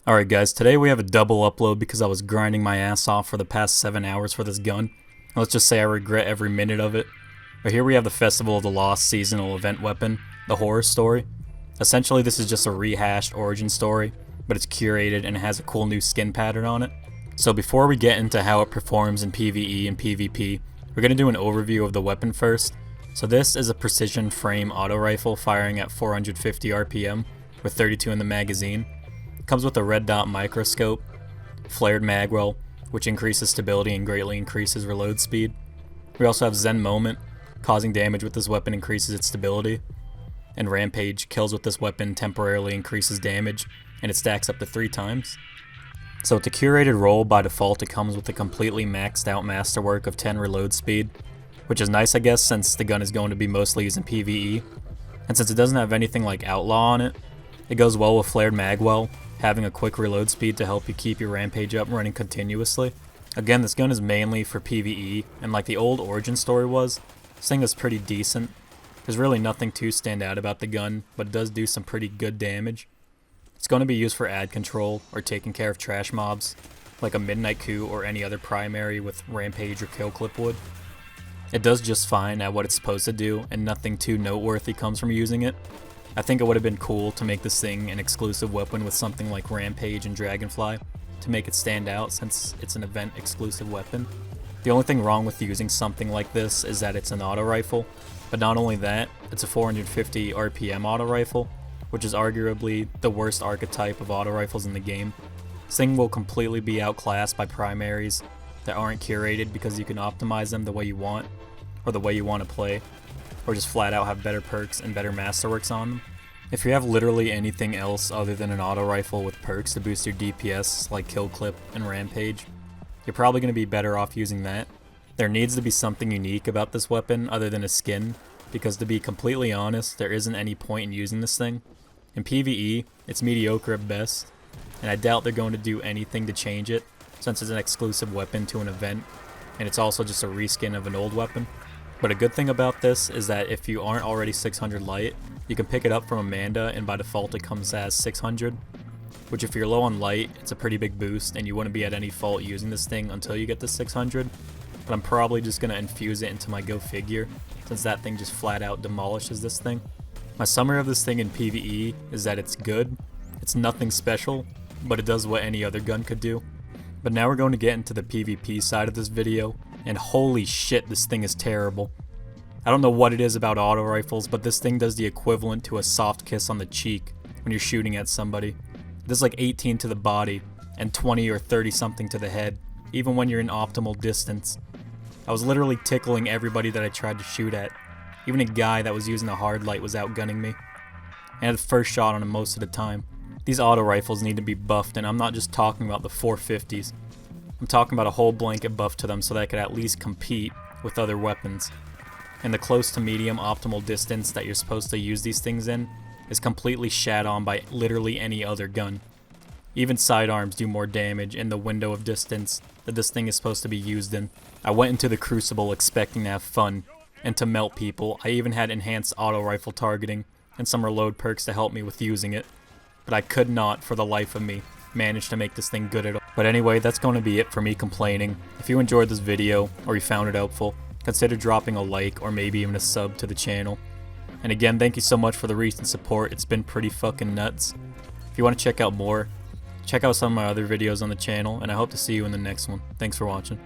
Alright guys, today we have a double upload because I was grinding my ass off for the past 7 hours for this gun. Let's just say I regret every minute of it. But here we have the Festival of the Lost seasonal event weapon, the horror story. Essentially this is just a rehashed origin story, but it's curated and it has a cool new skin pattern on it. So before we get into how it performs in PvE and PvP, we're going to do an overview of the weapon first. So this is a precision frame auto rifle firing at 450 RPM with 32 in the magazine. Comes with a red dot microscope, flared magwell, which increases stability and greatly increases reload speed. We also have Zen Moment, causing damage with this weapon increases its stability. And Rampage, kills with this weapon temporarily increases damage, and it stacks up to 3 times. So with the curated roll, by default it comes with a completely maxed out masterwork of 10 reload speed, which is nice I guess since the gun is going to be mostly used in PvE. And since it doesn't have anything like Outlaw on it, it goes well with flared magwell, having a quick reload speed to help you keep your Rampage up running continuously. Again, this gun is mainly for PvE, and like the old origin story was, this thing is pretty decent. There's really nothing too stand out about the gun, but it does do some pretty good damage. It's going to be used for ad control or taking care of trash mobs, like a Midnight Coup or any other primary with Rampage or Kill Clip would. It does just fine at what it's supposed to do, and nothing too noteworthy comes from using it. I think it would have been cool to make this thing an exclusive weapon with something like Rampage and Dragonfly to make it stand out since it's an event exclusive weapon. The only thing wrong with using something like this is that it's an auto rifle, but not only that, it's a 450 RPM auto rifle, which is arguably the worst archetype of auto rifles in the game. This thing will completely be outclassed by primaries that aren't curated because you can optimize them the way you want, or the way you want to play, or just flat out have better perks and better masterworks on them. If you have literally anything else other than an auto rifle with perks to boost your DPS like Kill Clip and Rampage, you're probably going to be better off using that. There needs to be something unique about this weapon other than a skin, because to be completely honest, there isn't any point in using this thing. In PvE, it's mediocre at best, and I doubt they're going to do anything to change it, since it's an exclusive weapon to an event, and it's also just a reskin of an old weapon. But a good thing about this is that if you aren't already 600 light, you can pick it up from Amanda, and by default it comes as 600, which if you're low on light, it's a pretty big boost, and you wouldn't be at any fault using this thing until you get to 600. But I'm probably just going to infuse it into my Go Figure, since that thing just flat out demolishes this thing. My summary of this thing in PvE is that it's good, it's nothing special, but it does what any other gun could do. But now we're going to get into the PvP side of this video, and holy shit, this thing is terrible. I don't know what it is about auto rifles, but this thing does the equivalent to a soft kiss on the cheek when you're shooting at somebody. It does like 18 to the body, and 20 or 30 something to the head, even when you're in optimal distance. I was literally tickling everybody that I tried to shoot at. Even a guy that was using a hard light was outgunning me. I had the first shot on him most of the time. These auto rifles need to be buffed, and I'm not just talking about the 450s. I'm talking about a whole blanket buff to them so that I could at least compete with other weapons. And the close to medium optimal distance that you're supposed to use these things in is completely shat on by literally any other gun. Even sidearms do more damage in the window of distance that this thing is supposed to be used in. I went into the Crucible expecting to have fun and to melt people. I even had enhanced auto rifle targeting and some reload perks to help me with using it, but I could not for the life of me manage to make this thing good at all. But anyway, that's going to be it for me complaining. If you enjoyed this video or you found it helpful, consider dropping a like or maybe even a sub to the channel. And again, thank you so much for the recent support. It's been pretty fucking nuts. If you want to check out more, check out some of my other videos on the channel, and I hope to see you in the next one. Thanks for watching.